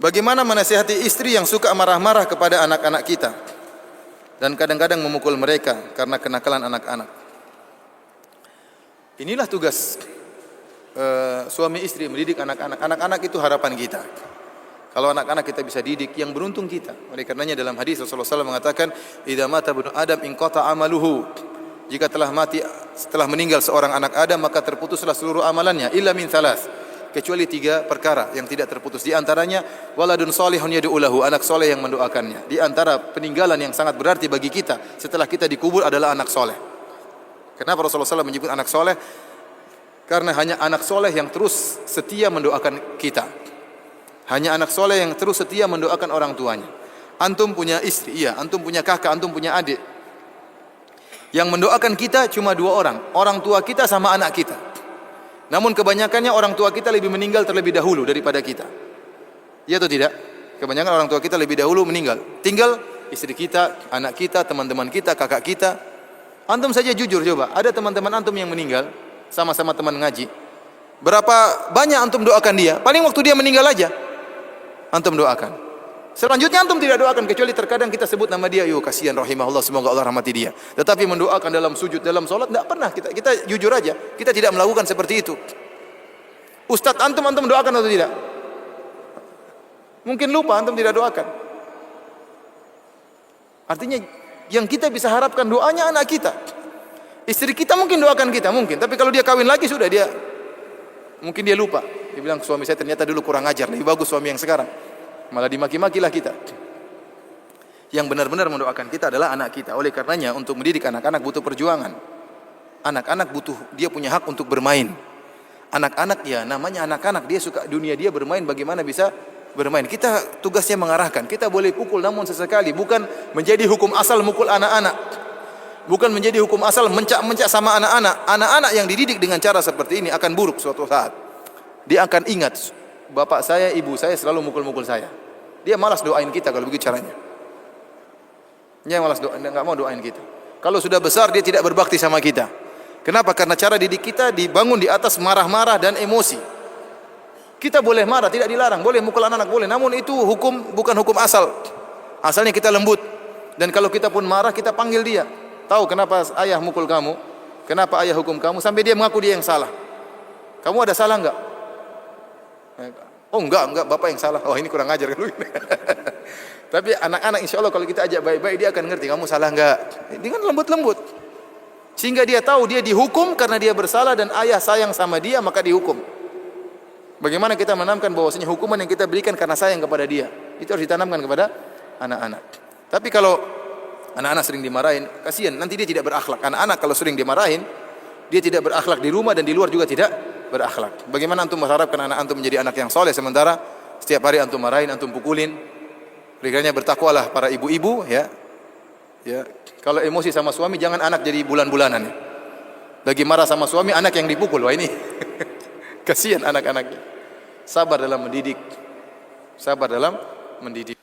Bagaimana menasihati istri yang suka marah-marah kepada anak-anak kita dan kadang-kadang memukul mereka karena kenakalan anak-anak. Inilah tugas suami istri, mendidik anak-anak. Anak-anak itu harapan kita. Kalau anak-anak kita bisa didik, yang beruntung kita. Oleh karenanya dalam hadis Rasulullah SAW mengatakan, "Idza mata ibnu Adam inqata amaluhu." Jika telah meninggal seorang anak Adam, maka terputuslah seluruh amalannya illa min thalath, kecuali 3 perkara yang tidak terputus. Di antaranya waladun salihun yad'u lahu, anak soleh yang mendoakannya. Di antara peninggalan yang sangat berarti bagi kita setelah kita dikubur adalah anak soleh. Kenapa Rasulullah SAW menyebut anak soleh? Karena hanya anak soleh yang terus setia mendoakan kita. Hanya anak soleh yang terus setia mendoakan orang tuanya. Antum punya istri, iya. Antum punya kakak, antum punya adik. Yang mendoakan kita cuma 2 orang. Orang tua kita sama anak kita. Namun kebanyakannya orang tua kita lebih meninggal terlebih dahulu daripada kita. Iya atau tidak? Kebanyakan orang tua kita lebih dahulu meninggal. Tinggal istri kita, anak kita, teman-teman kita, kakak kita. Antum saja jujur coba. Ada teman-teman antum yang meninggal, sama-sama teman ngaji. Berapa banyak antum doakan dia? Paling waktu dia meninggal aja antum doakan. Selanjutnya antum tidak doakan, kecuali terkadang kita sebut nama dia, yo kasihan rahimahullah, semoga Allah rahmati dia. Tetapi mendoakan dalam sujud, dalam salat tidak pernah. Kita jujur aja, kita tidak melakukan seperti itu. Ustaz antum doakan atau tidak? Mungkin lupa antum tidak doakan. Artinya yang kita bisa harapkan doanya anak kita. Istri kita mungkin doakan kita, mungkin. Tapi kalau dia kawin lagi sudah mungkin dia lupa. Dia bilang suami saya ternyata dulu kurang ajar, lebih bagus suami yang sekarang. Malah dimaki-makilah kita. Yang benar-benar mendoakan kita adalah anak kita. Oleh karenanya untuk mendidik anak-anak butuh perjuangan. Anak-anak dia punya hak untuk bermain. Anak-anak ya namanya anak-anak, dia suka dunia, dia bermain, bagaimana bisa bermain. Kita tugasnya mengarahkan. Kita boleh pukul namun sesekali, bukan menjadi hukum asal mukul anak-anak. Bukan menjadi hukum asal mencak-mencak sama anak-anak. Anak-anak yang dididik dengan cara seperti ini akan buruk suatu saat. Dia akan ingat, bapak saya, ibu saya selalu mukul-mukul saya. Dia malas doain kita kalau begitu caranya. Dia malas enggak mau doain kita. Kalau sudah besar dia tidak berbakti sama kita. Kenapa? Karena cara didik kita dibangun di atas marah-marah dan emosi. Kita boleh marah, tidak dilarang, boleh mukul anak-anak boleh, namun itu bukan hukum asal. Asalnya kita lembut. Dan kalau kita pun marah, kita panggil dia. Tahu kenapa ayah mukul kamu? Kenapa ayah hukum kamu? Sampai dia mengaku dia yang salah. Kamu ada salah enggak? Oh enggak, bapak yang salah. Oh ini kurang ajar kan. Tapi anak-anak insya Allah kalau kita ajak baik-baik dia akan ngerti kamu salah enggak. Dengan lembut-lembut. Sehingga dia tahu dia dihukum karena dia bersalah dan ayah sayang sama dia maka dihukum. Bagaimana kita menanamkan bahwasanya hukuman yang kita berikan karena sayang kepada dia. Itu harus ditanamkan kepada anak-anak. Tapi kalau anak-anak sering dimarahin, kasihan nanti dia tidak berakhlak. Anak-anak kalau sering dimarahin, dia tidak berakhlak di rumah dan di luar juga tidak berakhlak. Bagaimana antum mengharapkan anak antum menjadi anak yang soleh sementara setiap hari antum marahin, antum pukulin? Oleh bertakwalah para ibu-ibu ya. Ya, kalau emosi sama suami jangan anak jadi bulan-bulanan. Lagi marah sama suami anak yang dipukul. Wah ini kasihan anak-anaknya. Sabar dalam mendidik. Sabar dalam mendidik.